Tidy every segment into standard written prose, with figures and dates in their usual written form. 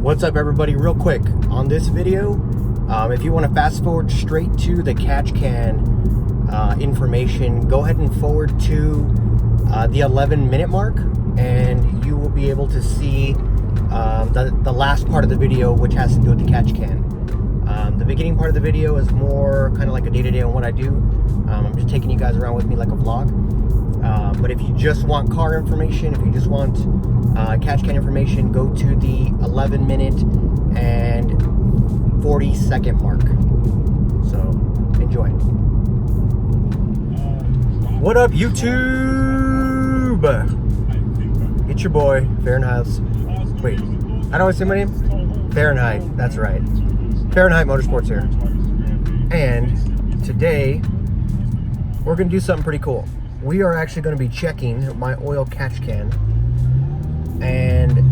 What's up, everybody? Real quick on this video, if you want to fast forward straight to the catch can information, go ahead and forward to the 11-minute mark, and you will be able to see the last part of the video, which has to do with the catch can. The beginning part of the video is more kind of like a day-to-day on what I do. I'm just taking you guys around with me like a vlog. But if you just want car information, if you just want catch can information, go to the 11-minute and 40-second mark. So enjoy. What up, YouTube? It's your boy Fahrenheit. Wait, how do I say my name? Fahrenheit. That's right. Fahrenheit Motorsports here. And today we're gonna do something pretty cool. We are actually going to be checking my oil catch can, and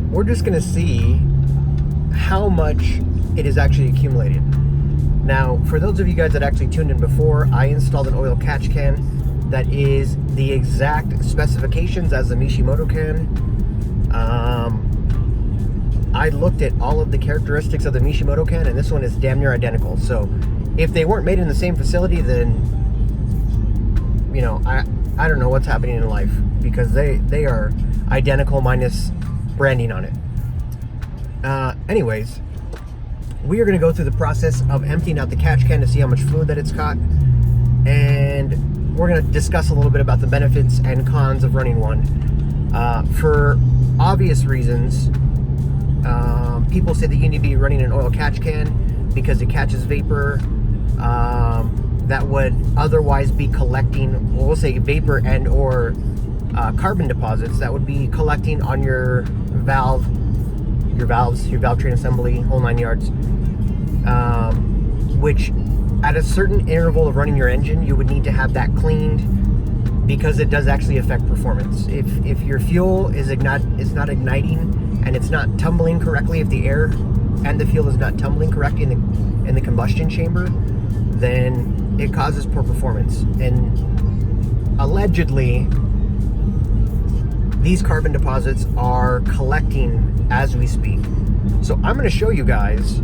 we're just going to see how much it is actually accumulated. Now, for those of you guys that actually tuned in before, I installed an oil catch can that is the exact specifications as the Mishimoto can. I looked at all of the characteristics of the Mishimoto can, and this one is damn near identical. So if they weren't made in the same facility, then you know, I don't know what's happening in life, because they are identical minus branding on it. Anyways, we are going to go through the process of emptying out the catch can to see how much fluid that it's caught, and we're going to discuss a little bit about the benefits and cons of running one. For obvious reasons, people say that you need to be running an oil catch can because it catches vapor that would otherwise be collecting, well, we'll say vapor and or carbon deposits that would be collecting on your valves, your valve train assembly, whole 9 yards, which at a certain interval of running your engine, you would need to have that cleaned, because it does actually affect performance. If your fuel is not igniting and it's not tumbling correctly, if the air and the fuel is not tumbling correctly in the combustion chamber, then it causes poor performance. And allegedly, these carbon deposits are collecting as we speak. So I'm going to show you guys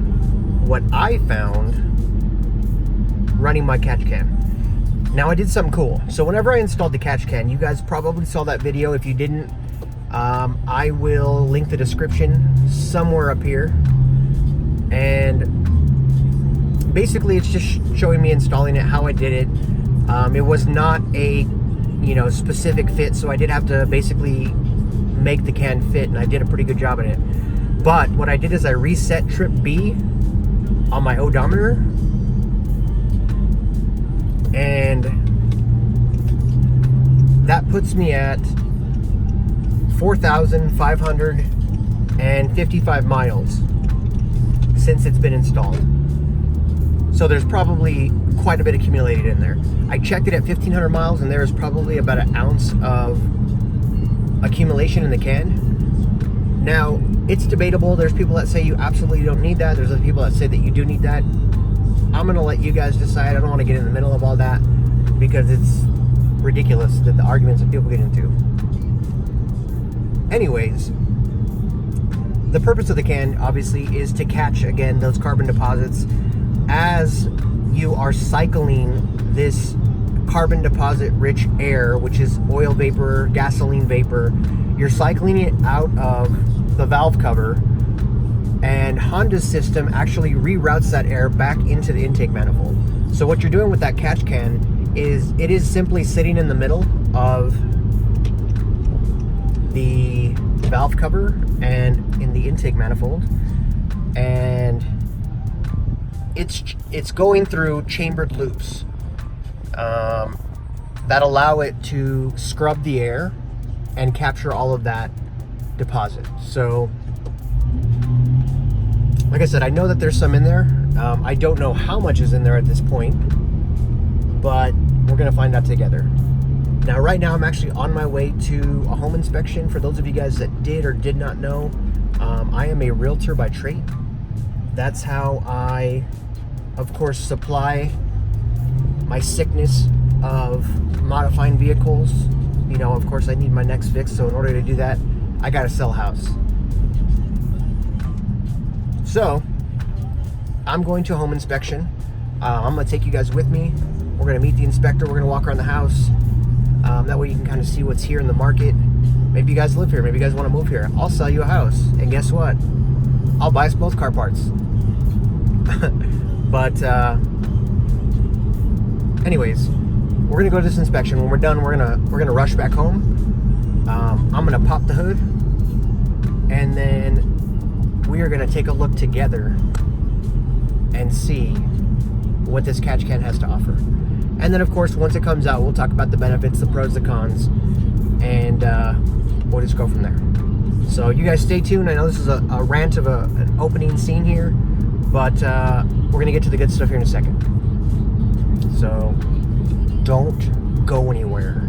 what I found running my catch can. Now, I did something cool. So whenever I installed the catch can, you guys probably saw that video. If you didn't, I will link the description somewhere up here. And basically, it's just showing me installing it, how I did it. It was not a, specific fit, so I did have to basically make the can fit, and I did a pretty good job at it. But what I did is I reset trip B on my odometer, and that puts me at 4,555 miles since it's been installed. So there's probably quite a bit accumulated in there. I checked it at 1,500 miles, and there is probably about an ounce of accumulation in the can. Now, it's debatable. There's people that say you absolutely don't need that. There's other people that say that you do need that. I'm going to let you guys decide. I don't want to get in the middle of all that, because it's ridiculous that the arguments that people get into. Anyways, the purpose of the can, obviously, is to catch, again, those carbon deposits. As you are cycling this carbon deposit rich air, which is oil vapor, gasoline vapor, you're cycling it out of the valve cover, and Honda's system actually reroutes that air back into the intake manifold. So what you're doing with that catch can is it is simply sitting in the middle of the valve cover and in the intake manifold, and it's going through chambered loops that allow it to scrub the air and capture all of that deposit. So, like I said, I know that there's some in there. I don't know how much is in there at this point, but we're gonna find out together. Now, right now, I'm actually on my way to a home inspection. For those of you guys that did or did not know, I am a realtor by trade. That's how I, of course, supply my sickness of modifying vehicles. Of course, I need my next fix, so in order to do that, I gotta sell a house. So I'm going to a home inspection. I'm gonna take you guys with me. We're gonna meet the inspector. We're gonna walk around the house. That way you can kind of see what's here in the market. Maybe you guys live here. Maybe you guys want to move here. I'll sell you a house. And guess what? I'll buy us both car parts. But anyways, we're gonna go to this inspection. When we're done, we're gonna rush back home. I'm gonna pop the hood, and then we are gonna take a look together and see what this catch can has to offer. And then, of course, once it comes out, we'll talk about the benefits, the pros, the cons, and we'll just go from there. So you guys stay tuned. I know this is a rant of an opening scene here, but we're going to get to the good stuff here in a second. So don't go anywhere,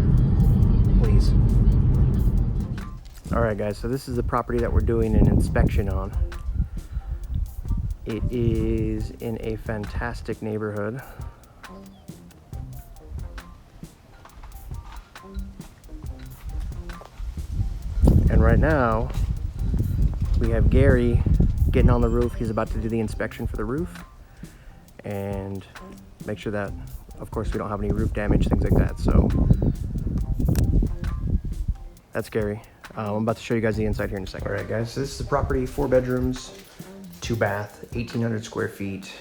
please. All right, guys, so this is the property that we're doing an inspection on. It is in a fantastic neighborhood. And right now, we have Gary getting on the roof. He's about to do the inspection for the roof and make sure that, of course, we don't have any roof damage, things like that. So that's Gary. I'm about to show you guys the inside here in a second. All right, guys, so this is the property, 4 bedrooms, 2 bath, 1,800 square feet.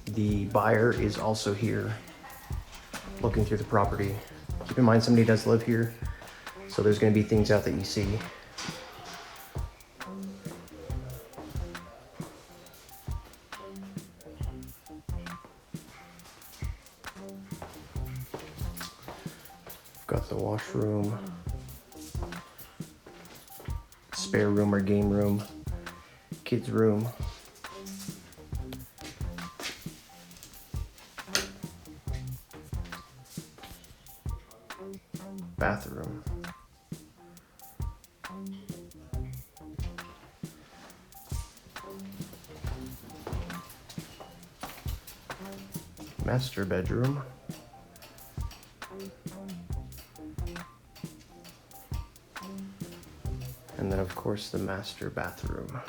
The buyer is also here looking through the property. Keep in mind, somebody does live here, so there's going to be things out that you see. Got the washroom, spare room or game room, kids room. Bathroom. Master bedroom. And then, of course, the master bathroom.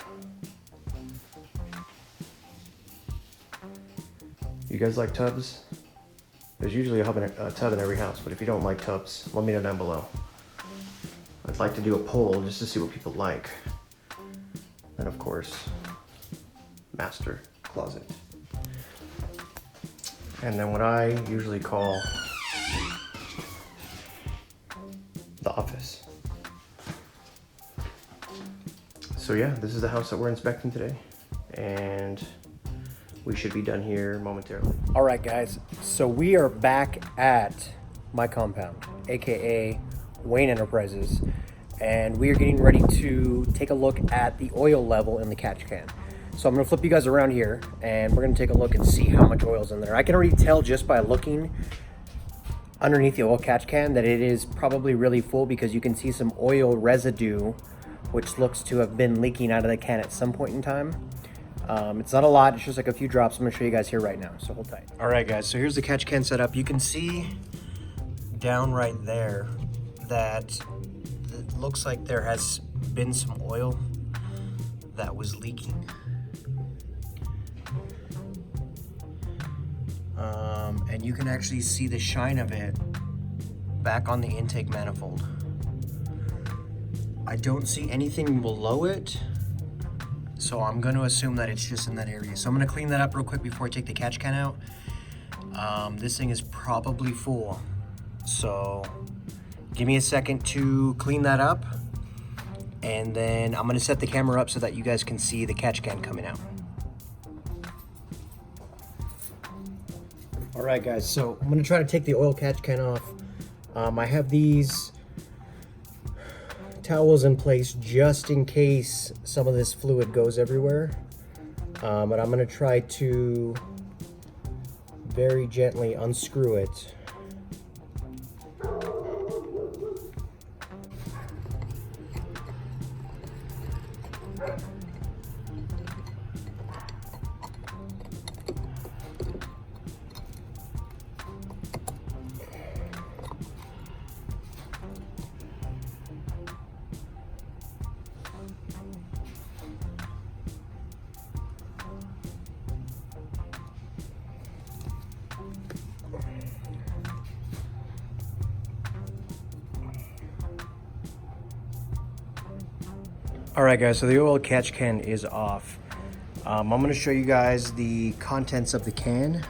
You guys like tubs? There's usually a tub in every house, but if you don't like tubs, let me know down below. I'd like to do a poll just to see what people like. And of course, master closet. And then what I usually call the office. So yeah, this is the house that we're inspecting today, and we should be done here momentarily. All right, guys, so we are back at my compound, AKA Wayne Enterprises, and we are getting ready to take a look at the oil level in the catch can. So I'm gonna flip you guys around here, and we're gonna take a look and see how much oil's in there. I can already tell just by looking underneath the oil catch can that it is probably really full, because you can see some oil residue, which looks to have been leaking out of the can at some point in time. It's not a lot, it's just like a few drops. I'm gonna show you guys here right now, so hold tight. All right, guys, so here's the catch can setup. You can see down right there that it looks like there has been some oil that was leaking. And you can actually see the shine of it back on the intake manifold. I don't see anything below it, so I'm going to assume that it's just in that area. So I'm going to clean that up real quick before I take the catch can out. This thing is probably full, so give me a second to clean that up, and then I'm going to set the camera up so that you guys can see the catch can coming out. All right, guys, so I'm going to try to take the oil catch can off. I have these towels in place just in case some of this fluid goes everywhere, but I'm going to try to very gently unscrew it. All right, guys, so the oil catch can is off. I'm going to show you guys the contents of the can.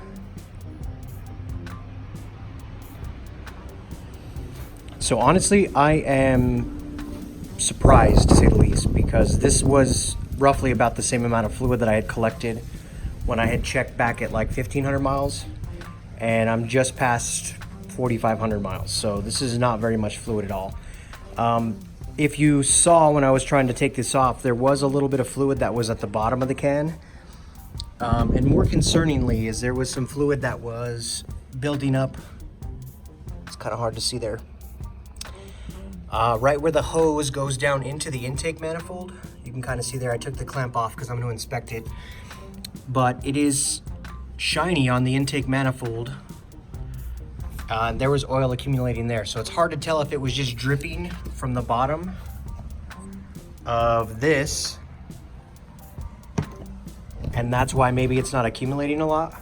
So honestly, I am surprised, to say the least, because this was roughly about the same amount of fluid that I had collected when I had checked back at like 1,500 miles, and I'm just past 4,500 miles. So this is not very much fluid at all. If you saw when I was trying to take this off, there was a little bit of fluid that was at the bottom of the can. And more concerningly is there was some fluid that was building up. It's kind of hard to see there. Right where the hose goes down into the intake manifold. You can kind of see there, I took the clamp off because I'm going to inspect it. But it is shiny on the intake manifold. There was oil accumulating there, so it's hard to tell if it was just dripping from the bottom of this, and that's why maybe it's not accumulating a lot,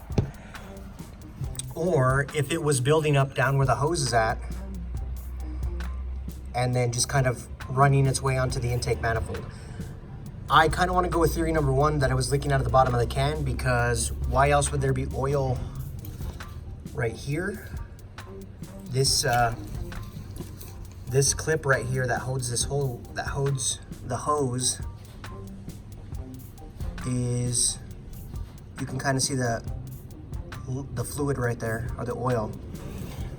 or if it was building up down where the hose is at and then just kind of running its way onto the intake manifold. I kind of want to go with theory number one, that it was leaking out of the bottom of the can, because why else would there be oil right here? This this clip right here that holds this hole, that holds the hose, is, you can kind of see the fluid right there, or the oil.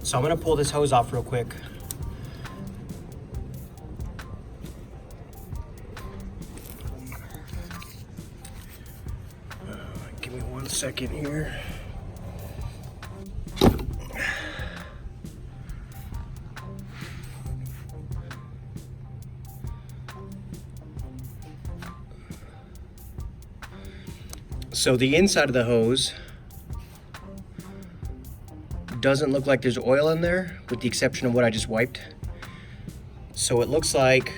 So I'm gonna pull this hose off real quick. Give me 1 second here. So the inside of the hose doesn't look like there's oil in there, with the exception of what I just wiped. So it looks like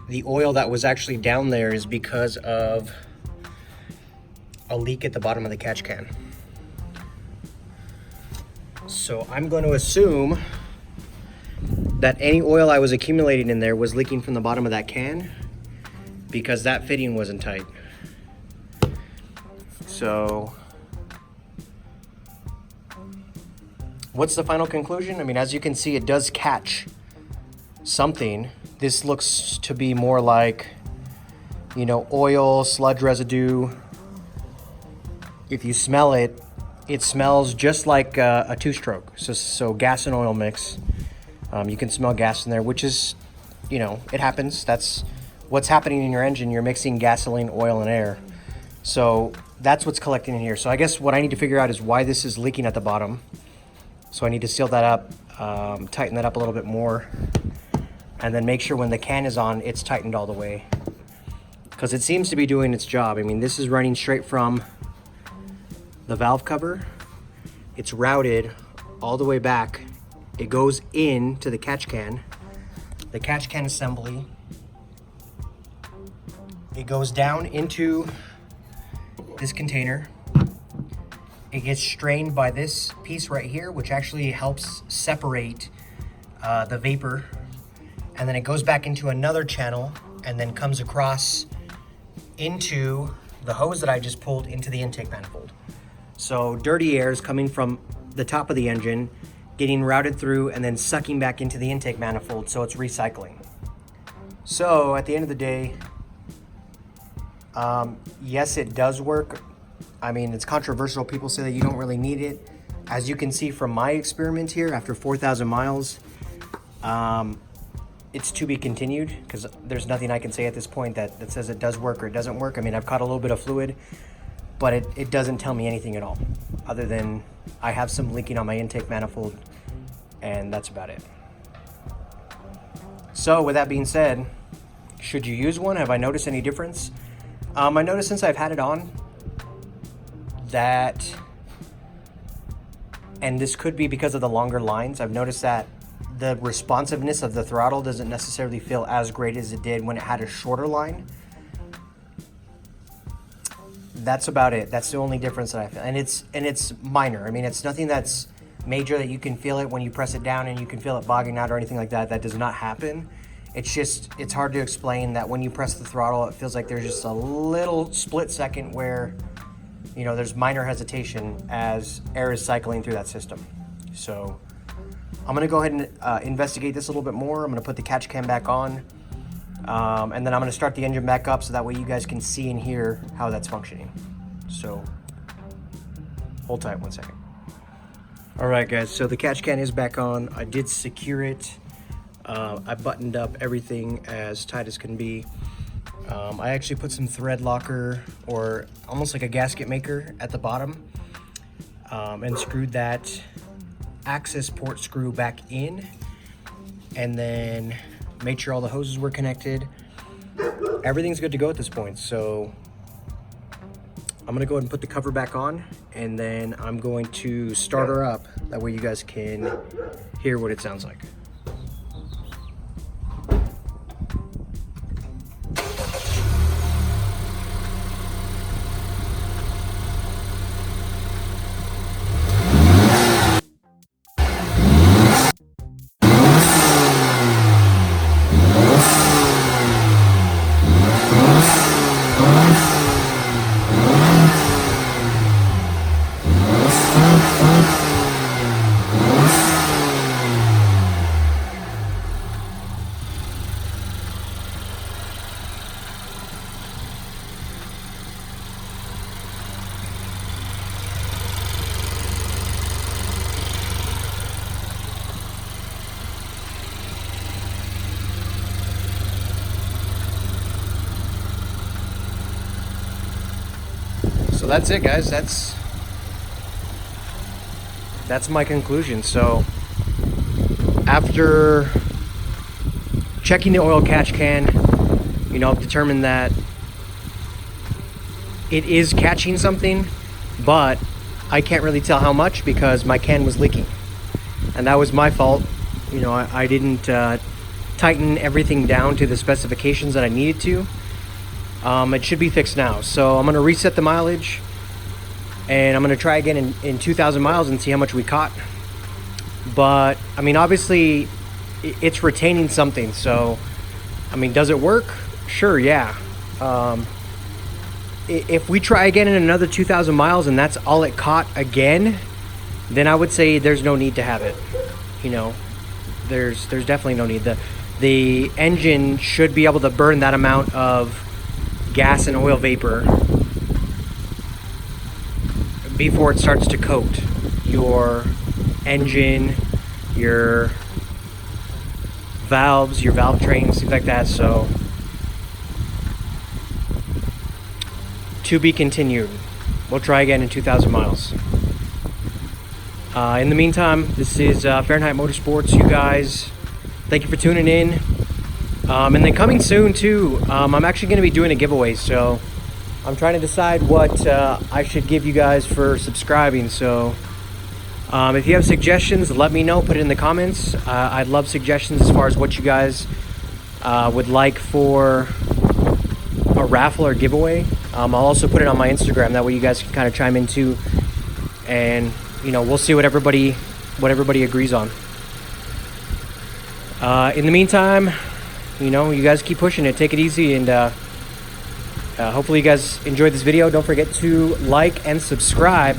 the oil that was actually down there is because of a leak at the bottom of the catch can. So I'm going to assume that any oil I was accumulating in there was leaking from the bottom of that can, because that fitting wasn't tight. So what's the final conclusion? I mean, as you can see, it does catch something. This looks to be more like, you know, oil, sludge residue. If you smell it, it smells just like a two-stroke. So gas and oil mix. You can smell gas in there, which is, you know, it happens. That's what's happening in your engine. You're mixing gasoline, oil, and air. So that's what's collecting in here. So I guess what I need to figure out is why this is leaking at the bottom. So I need to seal that up, tighten that up a little bit more, and then make sure when the can is on, it's tightened all the way, because it seems to be doing its job. I mean, this is running straight from the valve cover. It's routed all the way back. It goes into the catch can assembly. It goes down into this container. It gets strained by this piece right here, which actually helps separate the vapor. And then it goes back into another channel and then comes across into the hose that I just pulled into the intake manifold. So dirty air is coming from the top of the engine, getting routed through and then sucking back into the intake manifold, so it's recycling. So at the end of the day, yes, it does work. I mean, it's controversial. People say that you don't really need it. As you can see from my experiment here, after 4,000 miles, it's to be continued, because there's nothing I can say at this point that says it does work or it doesn't work. I mean, I've caught a little bit of fluid, but it doesn't tell me anything at all, other than I have some leaking on my intake manifold, and that's about it. So with that being said, should you use one? Have I noticed any difference? I noticed since I've had it on that, and this could be because of the longer lines, I've noticed that the responsiveness of the throttle doesn't necessarily feel as great as it did when it had a shorter line. That's about it. That's the only difference that I feel, and it's minor. I mean, it's nothing that's major that you can feel it when you press it down and you can feel it bogging out or anything like that. That does not happen. It's hard to explain that when you press the throttle, it feels like there's just a little split second where, you know, there's minor hesitation as air is cycling through that system. So I'm gonna go ahead and investigate this a little bit more. I'm gonna put the catch cam back on, and then I'm gonna start the engine back up so that way you guys can see and hear how that's functioning. So hold tight 1 second. All right, guys, so the catch can is back on. I did secure it. I buttoned up everything as tight as can be. I actually put some thread locker, or almost like a gasket maker, at the bottom, and screwed that access port screw back in, and then made sure all the hoses were connected. Everything's good to go at this point, so I'm gonna go ahead and put the cover back on, and then I'm going to start her up. That way you guys can hear what it sounds like. So that's it, guys. That's my conclusion. So after checking the oil catch can, you know, I've determined that it is catching something, but I can't really tell how much because my can was leaking, and that was my fault. You know, I didn't tighten everything down to the specifications that I needed to. It should be fixed now, so I'm going to reset the mileage, and I'm going to try again in 2,000 miles and see how much we caught. But I mean, obviously it's retaining something, so I mean, does it work? Sure, yeah. If we try again in another 2,000 miles and that's all it caught again, then I would say there's no need to have it. You know, there's definitely no need. The engine should be able to burn that amount of gas and oil vapor before it starts to coat your engine, your valves, your valve trains, things like that. So to be continued. We'll try again in 2,000 miles. In the meantime, this is Fahrenheit Motorsports. You guys, thank you for tuning in. And then coming soon too, I'm actually going to be doing a giveaway, so I'm trying to decide what I should give you guys for subscribing. So if you have suggestions, let me know, put it in the comments. I'd love suggestions as far as what you guys would like for a raffle or giveaway. I'll also put it on my Instagram, that way you guys can kind of chime in too, and you know, we'll see what everybody agrees on. In the meantime, you know, you guys keep pushing it, take it easy, and hopefully you guys enjoyed this video. Don't forget to like and subscribe.